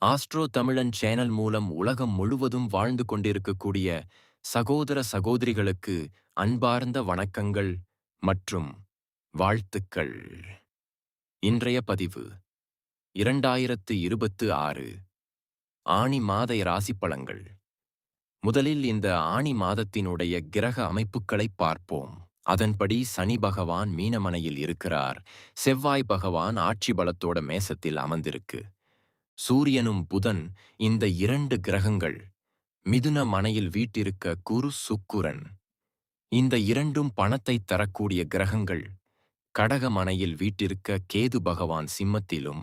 Astro தமிழன் channel மூலம் உலகம் முழுவதும் வாழ்ந்து கொண்டிருக்கக்கூடிய சகோதர சகோதரிகளுக்கு அன்பார்ந்த வணக்கங்கள் மற்றும் வாழ்த்துக்கள். இன்றைய பதிவு 2026 ஆனி மாத ராசி பலன்கள். முதலில் இந்த ஆனி மாதத்தினுடைய கிரக அமைப்புகளை பார்ப்போம். அதன்படி சனி பகவான் மீனமனையில் இருக்கிறார். செவ்வாய் பகவான் ஆட்சி பலத்தோட மேசத்தில் அமர்ந்திருக்கு. சூரியனும் புதன், இந்த இரண்டு கிரகங்கள் மிதுன மனையில் வீட்டிருக்க குரு சுக்கிரன். இந்த இரண்டும் பணத்தை தரக்கூடிய கிரகங்கள். கடக மனையில் வீட்டிருக்க கேது பகவான் சிம்மத்திலும்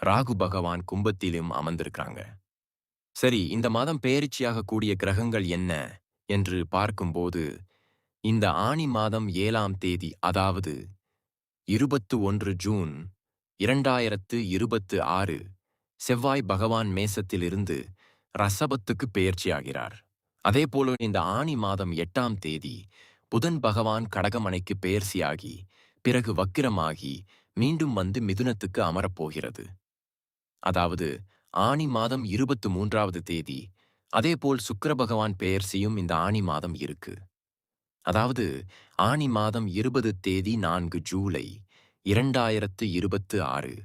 ராகு பகவான் கும்பத்திலும் அமர்ந்திருக்காங்க. சரி, இந்த மாதம் பெயர்ச்சியாக கூடிய கிரகங்கள் என்ன என்று பார்க்கும்போது, இந்த ஆனி மாதம் 7ஆம் தேதி, அதாவது 21 ஜூன் 2026 செவ்வாய் பகவான் மேசத்திலிருந்து ரசபத்துக்கு பெயர்ச்சியாகிறார். அதேபோல இந்த ஆனி மாதம் 8ஆம் தேதி புதன் பகவான் கடகமனைக்கு பெயர்ச்சியாகி பிறகு வக்கிரமாகி மீண்டும் வந்து மிதுனத்துக்கு அமரப்போகிறது. அதாவது ஆனி மாதம் 23ஆவது தேதி அதேபோல் சுக்கிர பகவான் பெயர்ச்சியும் இந்த ஆனி மாதம் இருக்கு. அதாவது ஆனி மாதம் 20 தேதி 4 ஜூலை 2026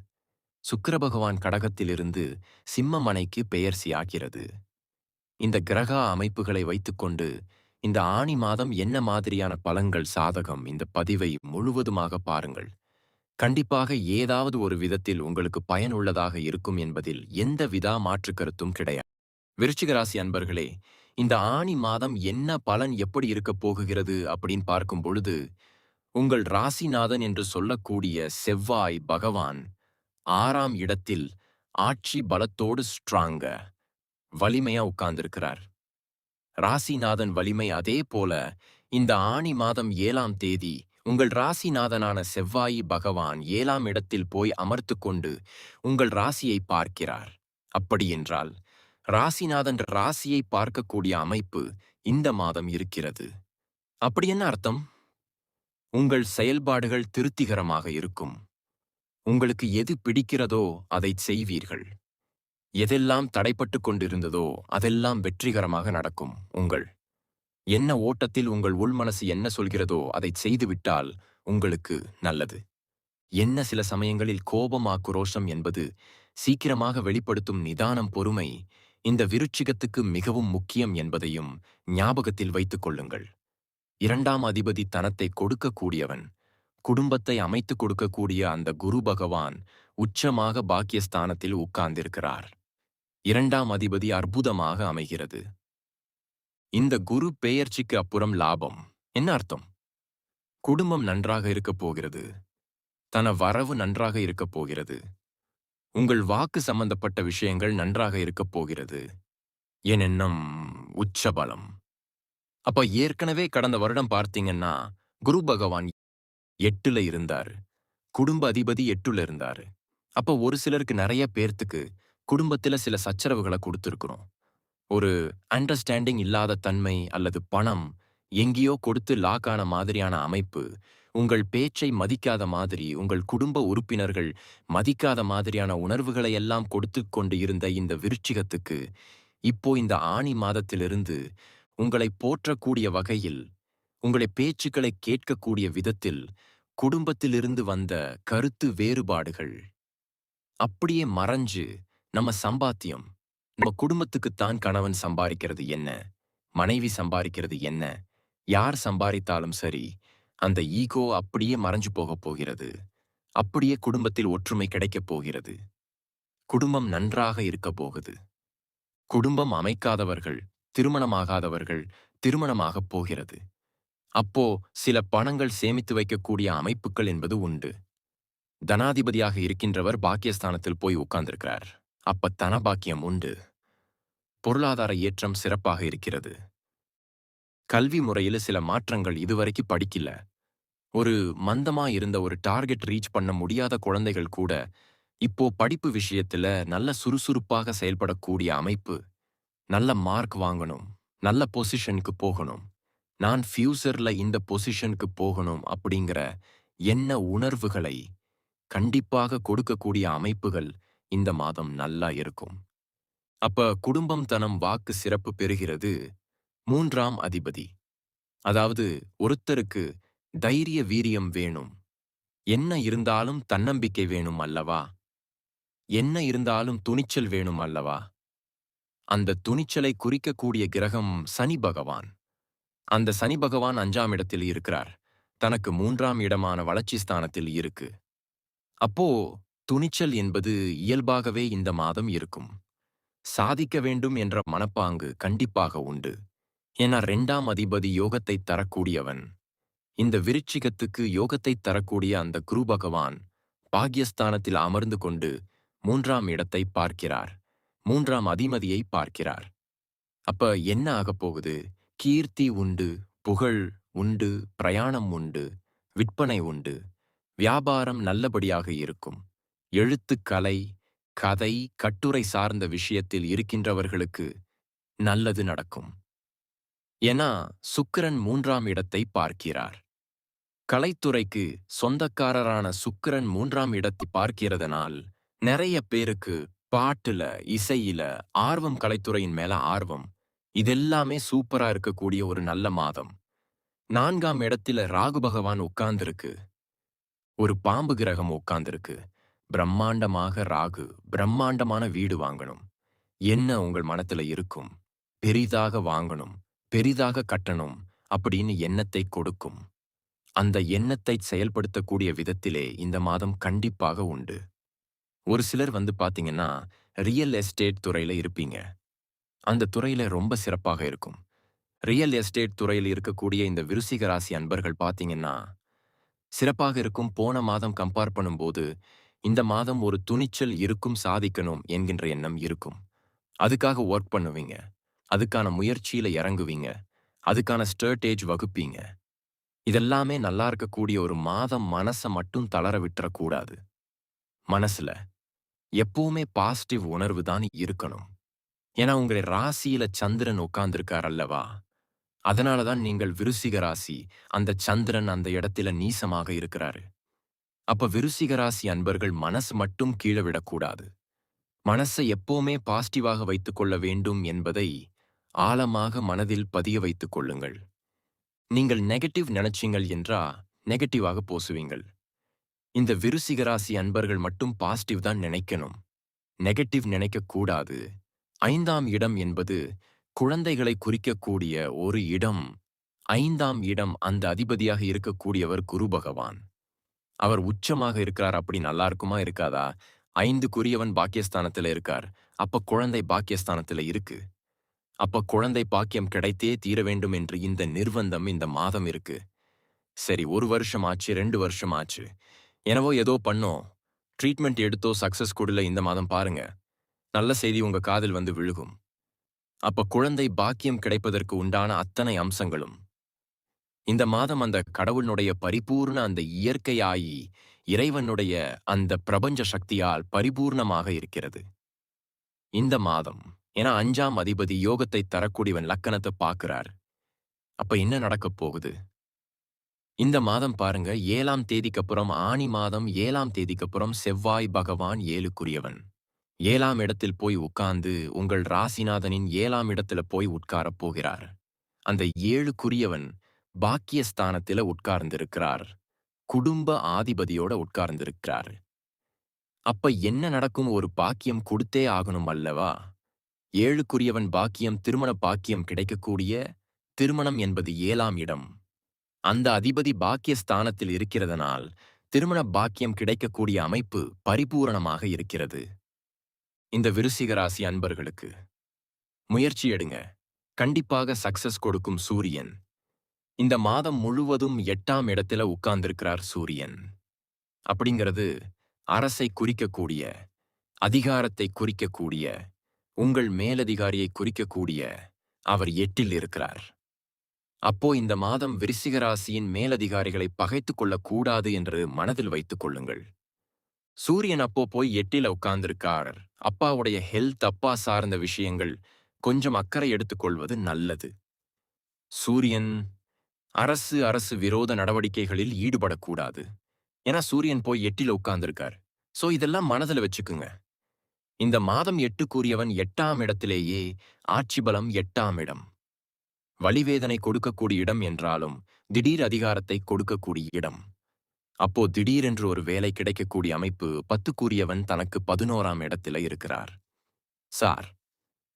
சுக்கிர பகவான் கடகத்திலிருந்து சிம்மமனைக்கு பெயர்ச்சியாகிறது. இந்த கிரக அமைப்புகளை வைத்துக்கொண்டு இந்த ஆனி மாதம் என்ன மாதிரியான பலன்கள் சாதகம், இந்த பதிவை முழுவதுமாக பாருங்கள். கண்டிப்பாக ஏதாவது ஒரு விதத்தில் உங்களுக்கு பயனுள்ளதாக இருக்கும் என்பதில் எந்தவித மாற்று கருத்தும் கிடையாது. விருச்சிக ராசி அன்பர்களே, இந்த ஆனி மாதம் என்ன பலன் எப்படி இருக்கப் போகுகிறது அப்படின்னு பார்க்கும் பொழுது, உங்கள் ராசிநாதன் என்று சொல்லக்கூடிய செவ்வாய் பகவான் 6ஆம் இடத்தில் ஆட்சி பலத்தோடு ஸ்ட்ராங்க வலிமையா உட்கார்ந்திருக்கிறார். ராசிநாதன் வலிமை. அதே போல இந்த ஆனி மாதம் 7ஆம் தேதி உங்கள் ராசிநாதனான செவ்வாய் பகவான் 7ஆம் இடத்தில் போய் அமர்த்து கொண்டு உங்கள் ராசியை பார்க்கிறார். அப்படியென்றால் ராசிநாதன் ராசியை பார்க்கக்கூடிய அமைப்பு இந்த மாதம் இருக்கிறது. அப்படி என்ன அர்த்தம்? உங்கள் செயல்பாடுகள் திருப்திகரமாக இருக்கும். உங்களுக்கு எது பிடிக்கிறதோ அதை செய்வீர்கள். எதெல்லாம் தடைப்பட்டு கொண்டிருந்ததோ அதெல்லாம் வெற்றிகரமாக நடக்கும். உங்கள் என்ன ஓட்டத்தில் உங்கள் உள்மனசு என்ன சொல்கிறதோ அதை செய்துவிட்டால் உங்களுக்கு நல்லது. என்ன சில சமயங்களில் கோபம், ஆக்ரோஷம் என்பது சீக்கிரமாக வெளிப்படுத்தும் நிதானம், பொறுமை இந்த விருச்சிகத்துக்கு மிகவும் முக்கியம் என்பதையும் ஞாபகத்தில் வைத்துக் கொள்ளுங்கள். 2ஆம் அதிபதி தனத்தை கொடுக்கக்கூடியவன். குடும்பத்தை அமைத்துக் கொடுக்கக்கூடிய அந்த குரு பகவான் உச்சமாக பாக்கியஸ்தானத்தில் உட்கார்ந்திருக்கிறார். 2ஆம் அதிபதி அற்புதமாக அமைகிறது. இந்த குரு பெயர்ச்சிக்கு அப்புறம் லாபம். என்ன அர்த்தம்? குடும்பம் நன்றாக இருக்கப் போகிறது. தன வரவு நன்றாக இருக்கப் போகிறது. உங்கள் வாக்கு சம்பந்தப்பட்ட விஷயங்கள் நன்றாக இருக்கப் போகிறது. என் எண்ணம் உச்சபலம். அப்ப ஏற்கனவே கடந்த வருடம் பார்த்தீங்கன்னா குரு பகவான் 8ல இருந்தார். குடும்ப அதிபதி 8ல இருந்தாரு. அப்போ ஒரு சிலருக்கு, நிறைய பேர்த்துக்கு குடும்பத்துல சில சச்சரவுகளை கொடுத்துருக்குறோம். ஒரு அண்டர்ஸ்டாண்டிங் இல்லாத தன்மை அல்லது பணம் எங்கேயோ கொடுத்து லாக் ஆன மாதிரியான அமைப்பு, உங்கள் பேச்சை மதிக்காத மாதிரி, உங்கள் குடும்ப உறுப்பினர்கள் மதிக்காத மாதிரியான உணர்வுகளை எல்லாம் கொடுத்து கொண்டு இருந்த இந்த விருச்சிகத்துக்கு இப்போ இந்த ஆனி மாதத்திலிருந்து உங்களை போற்றக்கூடிய வகையில், உங்களை பேச்சுக்களை கேட்கக்கூடிய விதத்தில் குடும்பத்திலிருந்து வந்த கருத்து வேறுபாடுகள் அப்படியே மறைஞ்சு நம்ம சம்பாத்தியம், நம்ம குடும்பத்துக்குத்தான் கணவன் சம்பாதிக்கிறது என்ன, மனைவி சம்பாதிக்கிறது என்ன, யார் சம்பாதித்தாலும் சரி, அந்த ஈகோ அப்படியே மறைஞ்சு போகப் போகிறது. அப்படியே குடும்பத்தில் ஒற்றுமை கிடைக்கப் போகிறது. குடும்பம் நன்றாக இருக்கப் போகுது. குடும்பம் அமைக்காதவர்கள், திருமணமாகாதவர்கள் திருமணமாகப் போகிறது. அப்போ சில பணங்கள் சேமித்து வைக்கக்கூடிய அமைப்புகள் என்பது உண்டு. தனாதிபதியாக இருக்கின்றவர் பாக்கியஸ்தானத்தில் போய் உட்கார்ந்திருக்கிறார். அப்ப தனபாக்கியம் உண்டு. பொருளாதார ஏற்றம் சிறப்பாக இருக்கிறது. கல்வி முறையில சில மாற்றங்கள். இதுவரைக்கும் படிக்கல, ஒரு மந்தமா இருந்த, ஒரு டார்கெட் ரீச் பண்ண முடியாத குழந்தைகள் கூட இப்போ படிப்பு விஷயத்துல நல்ல சுறுசுறுப்பாக செயல்படக்கூடிய அமைப்பு. நல்ல மார்க் வாங்கணும், நல்ல பொசிஷனுக்கு போகணும், நான் ஃபியூச்சர்ல இந்த பொசிஷனுக்கு போகணும் அப்படிங்கிற எண்ண உணர்வுகளை கண்டிப்பாக கொடுக்கக்கூடிய அமைப்புகள் இந்த மாதம் நல்லா இருக்கும். அப்ப குடும்பம் தனம் வாக்கு சிறப்பு பெறுகிறது 3ஆம் அதிபதி. அதாவது ஒருத்தருக்கு தைரிய வீரியம் வேணும். என்ன இருந்தாலும் தன்னம்பிக்கை வேணும் அல்லவா? என்ன இருந்தாலும் துணிச்சல் வேணும் அல்லவா? அந்த துணிச்சலை குறிக்கக்கூடிய கிரகம் சனி பகவான். அந்த சனி பகவான் 5ஆம் இடத்தில் இருக்கிறார். தனக்கு 3ஆம் இடமான வளர்ச்சி ஸ்தானத்தில் இருக்கு. அப்போ துணிச்சல் என்பது இயல்பாகவே இந்த மாதம் இருக்கும். சாதிக்க வேண்டும் என்ற மனப்பாங்கு கண்டிப்பாக உண்டு. ஏன்னா 2ஆம் அதிபதி யோகத்தை தரக்கூடியவன். இந்த விருச்சிகத்துக்கு யோகத்தை தரக்கூடிய அந்த குரு பகவான் பாக்யஸ்தானத்தில் அமர்ந்து கொண்டு 3ஆம் இடத்தை பார்க்கிறார். 3ஆம் அதிபதியை பார்க்கிறார். அப்ப என்ன ஆகப் போகுது? கீர்த்தி உண்டு, புகழ் உண்டு, பிரயாணம் உண்டு, விற்பனை உண்டு, வியாபாரம் நல்லபடியாக இருக்கும். எழுத்துக்கலை, கதை, கட்டுரை சார்ந்த விஷயத்தில் இருக்கின்றவர்களுக்கு நல்லது நடக்கும். ஏன்னா சுக்கிரன் 3ஆம் இடத்தை பார்க்கிறார். கலைத்துறைக்கு சொந்தக்காரரான சுக்கிரன் 3ஆம் இடத்தை பார்க்கிறதனால் நிறைய பேருக்கு பாட்டுல, இசையில ஆர்வம், கலைத்துறையின் மேல ஆர்வம். இதெல்லாமே சூப்பரா இருக்கக்கூடிய ஒரு நல்ல மாதம். 4ஆம் இடத்துல ராகு பகவான் உட்கார்ந்திருக்கு. ஒரு பாம்பு கிரகம் உட்கார்ந்திருக்கு. பிரம்மாண்டமாக ராகு, பிரம்மாண்டமான வீடு வாங்கணும். என்ன உங்கள் மனத்துல இருக்கும்? பெரிதாக வாங்கணும், பெரிதாக கட்டணும் அப்படின்னு எண்ணத்தை கொடுக்கும். அந்த எண்ணத்தை செயல்படுத்தக்கூடிய விதத்திலே இந்த மாதம் கண்டிப்பாக உண்டு. ஒரு சிலர் பாத்தீங்கன்னா, ரியல் எஸ்டேட் துறையில இருப்பீங்க. அந்த துறையில ரொம்ப சிறப்பாக இருக்கும். ரியல் எஸ்டேட் துறையில் இருக்கக்கூடிய இந்த விருச்சிக ராசி அன்பர்கள் பாத்தீங்கன்னா, சிறப்பாக இருக்கும். போன மாதம் கம்பேர் பண்ணும்போது, இந்த மாதம் ஒரு துணிச்சல் இருக்கும், சாதிக்கணும் என்கின்ற எண்ணம் இருக்கும். அதுக்காக ஒர்க் பண்ணுவீங்க. அதுக்கான முயற்சியில இறங்குவீங்க. அதுக்கான ஸ்ட்ராட்டேஜ் வகுப்பீங்க. இதெல்லாமே நல்லா இருக்கக்கூடிய ஒரு மாதம். மனச மட்டும் தளர விட்டுறக்கூடாது. மனசுல எப்பவுமே பாசிட்டிவ் உணர்வு தான் இருக்கணும். ஏன்னா உங்க ராசியில சந்திரன் உட்கார்ந்திருக்கார் அல்லவா? அதனாலதான் நீங்கள் விருச்சிக ராசி. அந்த சந்திரன் அந்த இடத்துல நீசமாக இருக்கிறாரு. அப்ப விருச்சிக ராசி அன்பர்கள் மனசு மட்டும் கீழே விடக்கூடாது. மனசை எப்பவுமே பாசிட்டிவாக வைத்துக் கொள்ள வேண்டும் என்பதை ஆழமாக மனதில் பதிய வைத்துக் கொள்ளுங்கள். நீங்கள் நெகட்டிவ் நினைச்சீங்கள் என்றா நெகட்டிவாக போசுவீங்கள். இந்த விருச்சிக ராசி அன்பர்கள் மட்டும் பாசிட்டிவ் தான் நினைக்கணும். நெகட்டிவ் நினைக்கக்கூடாது. 5ஆம் இடம் என்பது குழந்தைகளை குறிக்கக்கூடிய ஒரு இடம். 5ஆம் இடம் அந்த அதிபதியாக இருக்கக்கூடியவர் குரு பகவான். அவர் உச்சமாக இருக்கிறார். அப்படி நல்லா இருக்குமா இருக்காதா? 5க்குரியவன் பாக்கியஸ்தானத்துல இருக்கார். அப்ப குழந்தை பாக்கியஸ்தானத்துல இருக்கு. அப்ப குழந்தை பாக்கியம் கிடைத்தே தீர வேண்டும் என்று இந்த நிர்பந்தம் இந்த மாதம் இருக்கு. சரி, 1 வருஷம் ஆச்சு, 2 வருஷம் ஆச்சு. எனவோ ஏதோ பண்ணோம். ட்ரீட்மெண்ட் எடுத்தோ சக்சஸ் கூடல. இந்த மாதம் பாருங்க, நல்ல செய்தி உங்க காதில் விழுகும். அப்ப குழந்தை பாக்கியம் கிடைப்பதற்கு உண்டான அத்தனை அம்சங்களும் இந்த மாதம் அந்த கடவுளுடைய பரிபூர்ண அந்த இயற்கையாயி இறைவனுடைய அந்த பிரபஞ்ச சக்தியால் பரிபூர்ணமாக இருக்கிறது இந்த மாதம். ஏன்னா 5ஆம் அதிபதி யோகத்தை தரக்கூடியவன் லக்கணத்தை பார்க்கிறார். அப்ப என்ன நடக்கப் போகுது? இந்த மாதம் பாருங்க, 7ஆம் தேதிக்கு அப்புறம் ஆனி மாதம் 7ஆம் தேதிக்கு அப்புறம் செவ்வாய் பகவான் 7க்குரியவன் 7ஆம் இடத்தில் போய் உட்கார்ந்து உங்கள் ராசிநாதனின் 7ஆம் இடத்துல போய் உட்காரப் போகிறார். அந்த 7க்குரியவன் பாக்கியஸ்தானத்தில உட்கார்ந்திருக்கிறார். குடும்ப ஆதிபதியோட உட்கார்ந்திருக்கிறார். அப்ப என்ன நடக்கும்? ஒரு பாக்கியம் கொடுத்தே ஆகணும் அல்லவா? 7க்குரியவன் பாக்கியம், திருமண பாக்கியம் கிடைக்கக்கூடிய திருமணம் என்பது 7ஆம் இடம். அந்த அதிபதி பாக்கியஸ்தானத்தில் இருக்கிறதனால் திருமண பாக்கியம் கிடைக்கக்கூடிய அமைப்பு பரிபூரணமாக இருக்கிறது. இந்த விருச்சிக ராசி அன்பர்களுக்கு முயற்சி எடுங்க. கண்டிப்பாக சக்சஸ் கொடுக்கும் சூரியன். இந்த மாதம் முழுவதும் 8ஆம் இடத்துல உட்கார்ந்திருக்கிறார் சூரியன். அப்படிங்கிறது அரசை குறிக்கக்கூடிய, அதிகாரத்தை குறிக்கக்கூடிய, உங்கள் மேலதிகாரியை குறிக்கக்கூடிய அவர் 8இல் இருக்கிறார். அப்போ இந்த மாதம் விருச்சிக ராசியின் மேலதிகாரிகளை பகைத்துக் கொள்ளக்கூடாது என்று மனதில் வைத்துக் கொள்ளுங்கள். சூரியன் அப்போ போய் 8இல உட்கார்ந்திருக்கார். அப்பாவுடைய ஹெல்த், அப்பா சார்ந்த விஷயங்கள் கொஞ்சம் அக்கறை எடுத்துக்கொள்வது நல்லது. சூரியன் அரசு விரோத நடவடிக்கைகளில் ஈடுபடக்கூடாது. ஏன்னா சூரியன் போய் 8இல உட்கார்ந்திருக்கார். சோ இதெல்லாம் மனதில் வச்சுக்குங்க. இந்த மாதம் 8க்குரியவன் 8ஆம் இடத்திலேயே ஆட்சி பலம் 8ஆம் இடம். வலிவேதனை கொடுக்கக்கூடிய இடம் என்றாலும் திடீர் அதிகாரத்தை கொடுக்கக்கூடிய இடம். அப்போ திடீரென்று ஒரு வேலை கிடைக்கக்கூடிய அமைப்பு 10க்குரியவன் தனக்கு 11ஆம் இடத்துல இருக்கிறார். சார்,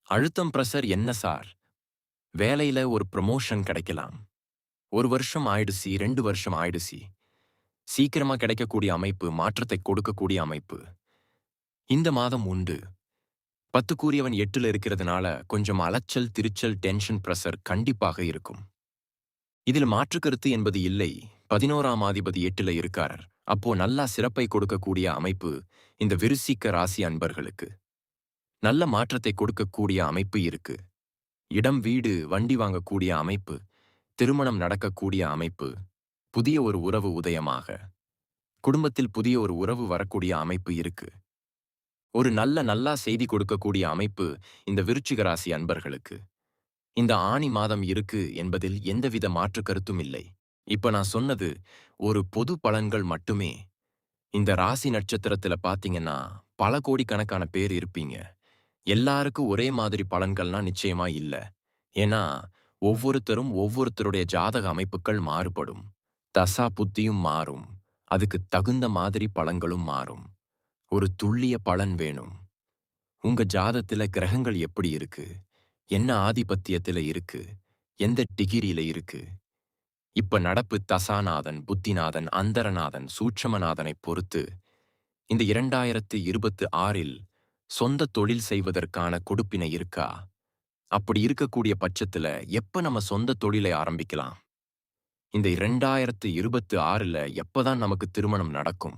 அழுத்தம் பிரஷர் என்ன சார்? வேலையில ஒரு ப்ரமோஷன் கிடைக்கலாம். 1 வருஷம் ஆயிடுச்சு, 2 வருஷம் ஆயிடுச்சு. சீக்கிரமா கிடைக்கக்கூடிய அமைப்பு, மாற்றத்தை கொடுக்கக்கூடிய அமைப்பு. இந்த மாதம் உண்டு. 10க்குரியவன் 8ல இருக்கிறதுனால கொஞ்சம் அலைச்சல், திருச்சல், டென்ஷன், பிரஷர் கண்டிப்பாக இருக்கும். இதில் மாற்று கருத்து என்பது இல்லை. 11ஆம் அதிபதி 8ல இருக்கார். அப்போ நல்லா சிறப்பை கொடுக்கக்கூடிய அமைப்பு இந்த விருச்சிக ராசி அன்பர்களுக்கு. நல்ல மாற்றத்தை கொடுக்கக்கூடிய அமைப்பு இருக்கு. இடம், வீடு, வண்டி வாங்கக்கூடிய அமைப்பு, திருமணம் நடக்கக்கூடிய அமைப்பு, புதிய ஒரு உறவு உதயமாக, குடும்பத்தில் புதிய ஒரு உறவு வரக்கூடிய அமைப்பு இருக்கு. ஒரு நல்லா செய்தி கொடுக்கக்கூடிய அமைப்பு இந்த விருச்சிக ராசி அன்பர்களுக்கு. இந்த ஆனி மாதம் இருக்கு என்பதில் எந்தவித மாற்று கருத்தும் இல்லை. இப்ப நான் சொன்னது ஒரு பொது பலன்கள் மட்டுமே. இந்த ராசி நட்சத்திரத்துல பாத்தீங்கன்னா பல கோடிக்கணக்கான பேர் இருப்பீங்க. எல்லாருக்கும் ஒரே மாதிரி பலன்கள்னா நிச்சயமா இல்ல. ஏன்னா ஒவ்வொருத்தரும் ஒவ்வொருத்தருடைய ஜாதக அமைப்புகள் மாறுபடும். தசா புத்தியும் மாறும். அதுக்கு தகுந்த மாதிரி பலன்களும் மாறும். ஒரு துல்லிய பலன் வேணும். உங்க ஜாதத்துல கிரகங்கள் எப்படி இருக்கு? என்ன ஆதிபத்தியத்துல இருக்கு? எந்த டிகிரியில இருக்கு? இப்ப நடப்பு தசாநாதன், புத்திநாதன், அந்தரநாதன், சூட்சமநாதனைப் பொறுத்து இந்த 2026இல் சொந்த தொழில் செய்வதற்கான கொடுப்பினை இருக்கா? அப்படி இருக்கக்கூடிய பட்சத்துல எப்ப நம்ம சொந்த தொழிலை ஆரம்பிக்கலாம்? இந்த 2026ல எப்பதான் நமக்கு திருமணம் நடக்கும்?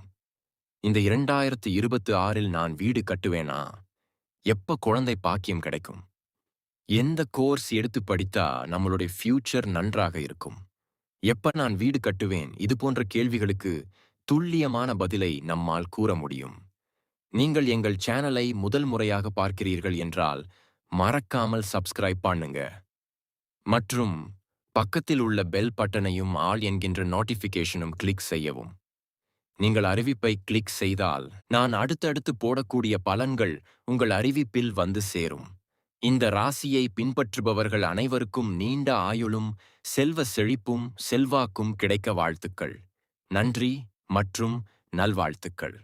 இந்த 2026இல் நான் வீடு கட்டுவேனா? எப்ப குழந்தை பாக்கியம் கிடைக்கும்? எந்த கோர்ஸ் எடுத்து படித்தா நம்மளுடைய ஃபியூச்சர் நன்றாக இருக்கும்? எப்ப நான் வீடு கட்டுவேன்? இது போன்ற கேள்விகளுக்கு துல்லியமான பதிலை நம்மால் கூற முடியும். நீங்கள் எங்கள் சேனலை முதல் முறையாக பார்க்கிறீர்கள் என்றால் மறக்காமல் சப்ஸ்கிரைப் பண்ணுங்க. மற்றும் பக்கத்தில் உள்ள பெல் பட்டனையும் ஆல் என்கின்ற நோட்டிஃபிகேஷனும் கிளிக் செய்யவும். நீங்கள் அறிவிப்பை கிளிக் செய்தால் நான் அடுத்தடுத்து போடக்கூடிய பலன்கள் உங்கள் அறிவிப்பில் வந்து சேரும். இந்த ராசியை பின்பற்றுபவர்கள் அனைவருக்கும் நீண்ட ஆயுளும் செல்வ செழிப்பும் செல்வாக்கும் கிடைக்க வாழ்த்துக்கள். நன்றி மற்றும் நல்வாழ்த்துக்கள்.